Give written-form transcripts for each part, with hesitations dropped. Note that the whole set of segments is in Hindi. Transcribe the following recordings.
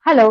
हेलो।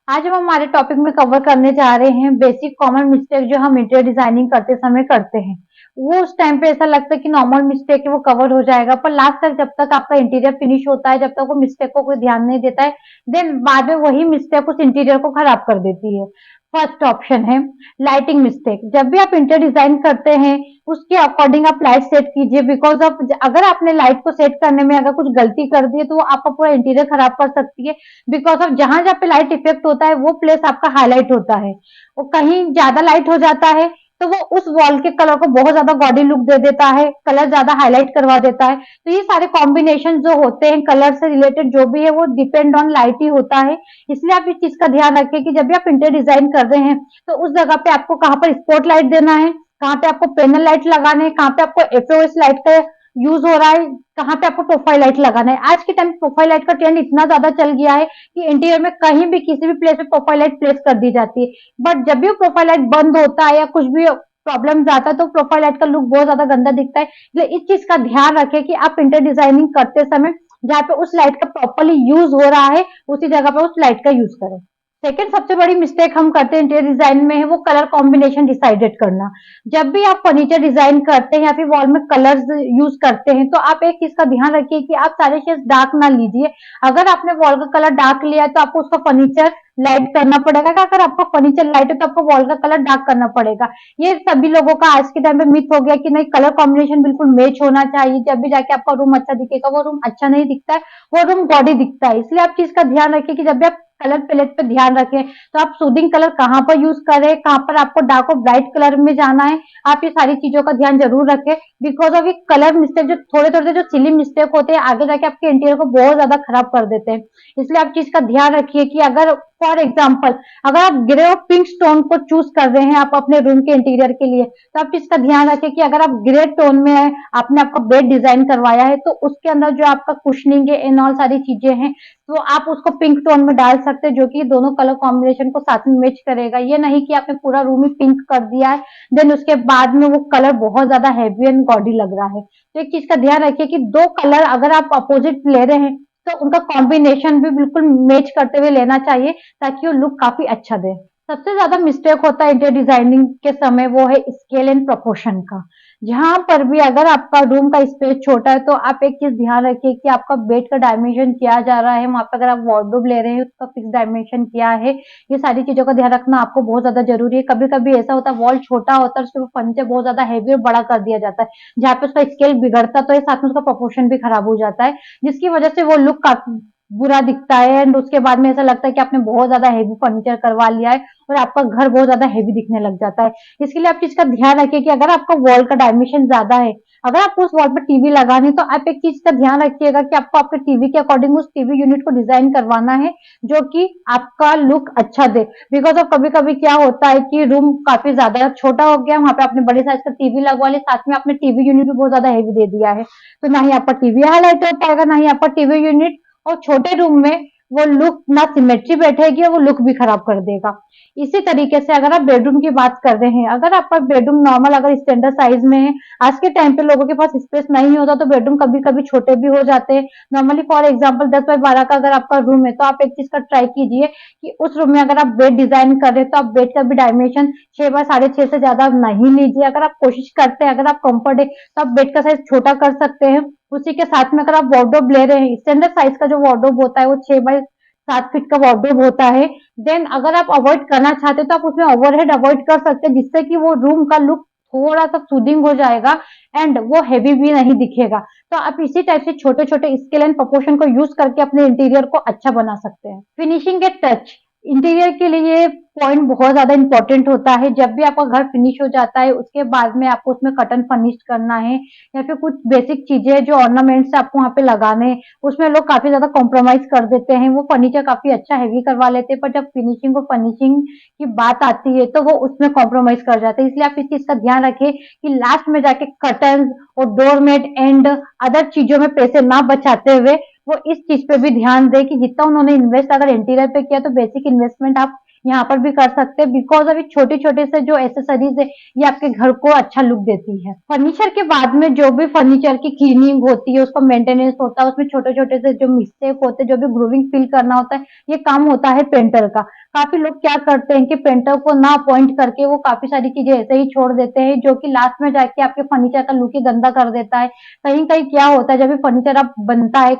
आज हम हमारे टॉपिक में कवर करने जा रहे हैं बेसिक कॉमन मिस्टेक जो हम इंटीरियर डिजाइनिंग करते समय करते हैं। वो उस टाइम पे ऐसा लगता है कि नॉर्मल मिस्टेक है, वो कवर हो जाएगा, पर लास्ट तक जब तक आपका इंटीरियर फिनिश होता है, जब तक वो मिस्टेक को कोई ध्यान नहीं देता है, देन बाद में वही मिस्टेक उस इंटीरियर को खराब कर देती है। फर्स्ट ऑप्शन है लाइटिंग मिस्टेक। जब भी आप इंटीरियर डिजाइन करते हैं, उसके अकॉर्डिंग आप लाइट सेट कीजिए, बिकॉज ऑफ अगर आपने लाइट को सेट करने में अगर कुछ गलती कर दी है तो वो आपका पूरा इंटीरियर खराब कर सकती है। बिकॉज ऑफ जहां जहां पे लाइट इफेक्ट होता है वो प्लेस आपका हाईलाइट होता है। वो कहीं ज्यादा लाइट हो जाता है तो वो उस वॉल के कलर को बहुत ज्यादा गॉडी लुक दे देता है, कलर ज्यादा हाईलाइट करवा देता है। तो ये सारे कॉम्बिनेशन जो होते हैं कलर से रिलेटेड जो भी है वो डिपेंड ऑन लाइट ही होता है। इसलिए आप इस चीज का ध्यान रखें कि जब भी आप इंटीरियर डिजाइन कर रहे हैं तो उस जगह पे आपको कहाँ पर स्पॉट लाइट देना है, कहाँ पे आपको पैनल लाइट लगाना है, कहाँ पे आपको एफओएस लाइट का यूज हो रहा है, कहाँ पे आपको प्रोफाइल लाइट लगाना है। आज के टाइम प्रोफाइल लाइट का ट्रेंड इतना ज्यादा चल गया है कि इंटीरियर में कहीं भी किसी भी प्लेस पे प्रोफाइल लाइट प्लेस कर दी जाती है। बट जब भी प्रोफाइल लाइट बंद होता है या कुछ भी प्रॉब्लम आता है तो प्रोफाइल लाइट का लुक बहुत ज्यादा गंदा दिखता है। इसलिए इस चीज का ध्यान रखें कि आप इंटीरियर डिजाइनिंग करते समय जहाँ पे उस लाइट का प्रॉपरली यूज हो रहा है उसी जगह पे उस लाइट का यूज करें। सेकेंड सबसे बड़ी मिस्टेक हम करते हैं इंटीरियर डिजाइन में है वो कलर कॉम्बिनेशन डिसाइडेड करना। जब भी आप फर्नीचर डिजाइन करते हैं या फिर वॉल में कलर्स यूज करते हैं तो आप एक चीज का ध्यान रखिए कि आप सारे शेड्स डार्क ना लीजिए। अगर आपने वॉल का कलर डार्क लिया है तो आपको उसका फर्नीचर लाइट करना पड़ेगा। अगर आपका फर्नीचर लाइट है तो आपको वॉल का कलर डार्क करना पड़ेगा। ये सभी लोगों का आज के टाइम पे मिथ हो गया कि नहीं, कलर कॉम्बिनेशन बिल्कुल मैच होना चाहिए, जब भी जाके आपका रूम अच्छा दिखेगा। वो रूम अच्छा नहीं दिखता है, वो रूम गॉडी दिखता है। इसलिए आप चीज का ध्यान रखिए कि जब भी आप कलर पैलेट पे ध्यान रखें तो आप सूदिंग कलर कहाँ पर यूज करें, कहाँ पर आपको डार्क और ब्राइट कलर में जाना है। आप ये सारी चीजों का ध्यान जरूर रखें। बिकॉज ऑफ ये कलर मिस्टेक जो थोड़े थोड़े जो सिली मिस्टेक होते हैं आगे जाके आपके इंटीरियर को बहुत ज्यादा खराब कर देते हैं। इसलिए आप चीज का ध्यान रखिए कि अगर फॉर एग्जाम्पल अगर आप ग्रे और पिंक स्टोन को चूज कर रहे हैं आप अपने रूम के इंटीरियर के लिए, तो आप इसका ध्यान रखें कि अगर आप ग्रे टोन में है, आपने आपका बेड डिजाइन करवाया है तो उसके अंदर जो आपका कुशनिंग है इन ऑल सारी चीजें हैं तो आप उसको पिंक टोन में डाल सकते हैं, जो कि दोनों कलर कॉम्बिनेशन को साथ में मैच करेगा। ये नहीं कि आपने पूरा रूम ही पिंक कर दिया है देन उसके बाद में वो कलर बहुत ज्यादा हैवी एंड गॉडी लग रहा है। तो एक चीज का ध्यान रखिए कि दो कलर अगर आप अपोजिट ले रहे हैं तो उनका कॉम्बिनेशन भी बिल्कुल मैच करते हुए लेना चाहिए ताकि वो लुक काफी अच्छा दे। सबसे ज्यादा मिस्टेक होता है इंटीरियर डिजाइनिंग के समय वो है स्केल एंड प्रोपोर्शन का। जहां पर भी अगर आपका रूम का स्पेस छोटा है तो आप एक चीज ध्यान रखिए कि आपका बेड का डायमेंशन क्या जा रहा है, वहां पर अगर आप वार्डरोब ले रहे हैं उसका फिक्स डायमेंशन क्या है। ये सारी चीजों का ध्यान रखना आपको बहुत ज्यादा जरूरी है। कभी कभी ऐसा होता है वॉल छोटा होता है उसके फर्नीचर बहुत ज्यादा हैवी और बड़ा कर दिया जाता है, जहाँ पे उसका स्केल बिगड़ता तो है साथ में उसका प्रोपोर्शन भी खराब हो जाता है, जिसकी वजह से वो लुक काफी बुरा दिखता है। एंड उसके बाद में ऐसा लगता है कि आपने बहुत ज्यादा हैवी फर्नीचर करवा लिया है और आपका घर बहुत ज्यादा हैवी दिखने लग जाता है। इसके लिए आप चीज का ध्यान रखिए कि अगर आपका वॉल का डायमेंशन ज्यादा है, अगर आपको उस वॉल पर टीवी लगानी है तो आप एक चीज का ध्यान रखिएगा कि आपको आपके टीवी के अकॉर्डिंग उस टीवी यूनिट को डिजाइन करवाना है जो कि आपका लुक अच्छा दे। बिकॉज ऑफ कभी कभी क्या होता है कि रूम काफी ज्यादा छोटा हो गया, वहां पे आपने बड़े साइज का टीवी लगवा लिया, साथ में आपने टीवी यूनिट भी बहुत ज्यादा हैवी दे दिया है, तो ना ही आपका टीवी हाईलाइट हो पाएगा ना ही आपका टीवी यूनिट, और छोटे रूम में वो लुक ना सिमेट्री बैठेगी और वो लुक भी खराब कर देगा। इसी तरीके से अगर आप बेडरूम की बात कर रहे हैं, अगर आपका बेडरूम नॉर्मल अगर स्टैंडर्ड साइज में है, आज के टाइम पे लोगों के पास स्पेस नहीं होता तो बेडरूम कभी कभी छोटे भी हो जाते हैं। नॉर्मली फॉर एग्जांपल 10 बाय 12 का अगर आपका रूम है तो आप एक चीज का ट्राई कीजिए कि उस रूम में अगर आप बेड डिजाइन कर रहे हैं तो आप बेड का भी डायमेंशन 6 बाय 6.5 से ज्यादा नहीं लीजिए। अगर आप कोशिश करते हैं, अगर आप कंफर्ट है तो आप बेड का साइज छोटा कर सकते हैं। उसी के साथ में अगर आप वार्डरोब ले रहे हैं, स्टैंडर्ड साइज का जो वार्डरोब होता है वो 6 बाय 7 फीट का वार्डरोब होता है। देन अगर आप अवॉइड करना चाहते हैं तो आप उसमें ओवरहेड अवॉइड कर सकते हैं, जिससे कि वो रूम का लुक थोड़ा सा सूदिंग हो जाएगा एंड वो हैवी भी नहीं दिखेगा। तो आप इसी टाइप से छोटे छोटे स्केल एंड प्रोपोर्शन को यूज करके अपने इंटीरियर को अच्छा बना सकते हैं। फिनिशिंग के टच इंटीरियर के लिए पॉइंट बहुत ज्यादा इंपॉर्टेंट होता है। जब भी आपका घर फिनिश हो जाता है उसके बाद में आपको उसमें कर्टन फर्निश करना है या फिर कुछ बेसिक चीजें जो ऑर्नामेंट्स आपको वहां पे लगाने हैं, उसमें लोग काफी ज्यादा कॉम्प्रोमाइज कर देते हैं, वो फर्नीचर काफी अच्छा हैवी करवा लेते हैं, पर जब फिनिशिंग और फर्निशिंग की बात आती है तो वो उसमें कॉम्प्रोमाइज कर जाते हैं। इसलिए आप इस चीज का ध्यान रखें कि लास्ट में जाके कर्टन और डोरमेट एंड अदर चीजों में पैसे ना बचाते हुए वो इस चीज पे भी ध्यान दे कि जितना उन्होंने इन्वेस्ट अगर इंटीरियर पे किया तो बेसिक इन्वेस्टमेंट आप यहाँ पर भी कर सकते हैं, बिकॉज अभी छोटे-छोटे से जो एक्सेसरीज है ये आपके घर को अच्छा लुक देती है। फर्नीचर के बाद में जो भी फर्नीचर की क्लीनिंग होती है, उसका मेंटेनेंस होता है, उसमें छोटे-छोटे से जो मिस्टेक होते हैं, जो भी ग्रूविंग फिल करना होता है, ये काम होता है पेंटर का। काफ़ी लोग क्या करते हैं कि पेंटर को ना अपॉइंट करके वो काफ़ी सारी चीज़ें ऐसे ही छोड़ देते हैं, जो कि लास्ट में जाके आपके फर्नीचर का लुक ही गंदा कर देता है। कहीं-कहीं क्या होता है, जब भी फर्नीचर आप बनता है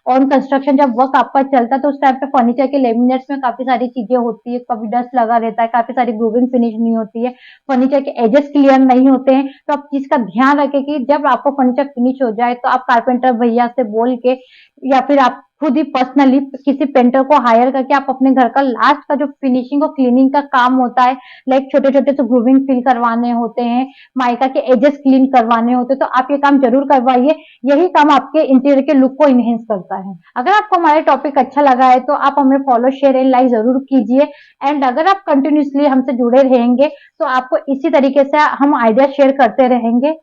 ऑन कंस्ट्रक्शन जब वर्क आपका चलता है, तो उस टाइम पे फर्नीचर के लेमिनेट्स में काफ़ी सारी चीज़ें होती है, कभी डस्ट लगा रहता है, काफ़ी सारी ग्रूविंग फिनिश नहीं होती है, फर्नीचर के एजेस क्लियर नहीं होते हैं। तो आप चीज़ का ध्यान रखें कि जब आपका फर्नीचर फिनिश हो जाए, तो आप कारपेंटर भैया से बोल के या फिर आप खुद ही पर्सनली किसी पेंटर को हायर करके आप अपने घर का लास्ट का जो फिनिशिंग और क्लीनिंग का काम होता है, लाइक छोटे-छोटे से ग्रूविंग फिल करवाने होते हैं, माइका के एजेस क्लीन करवाने होते हैं, तो आप ये काम ज़रूर करवाइए। यही काम आपके इंटीरियर के लुक को एनहांस करता है। अगर आपको हमारा टॉपिक अच्छा लगा है, तो आप हमें फॉलो, शेयर एंड लाइक ज़रूर कीजिए। एंड अगर आप कंटिन्यूअसली हमसे जुड़े रहेंगे, तो आपको इसी तरीके से हम आइडिया शेयर करते रहेंगे।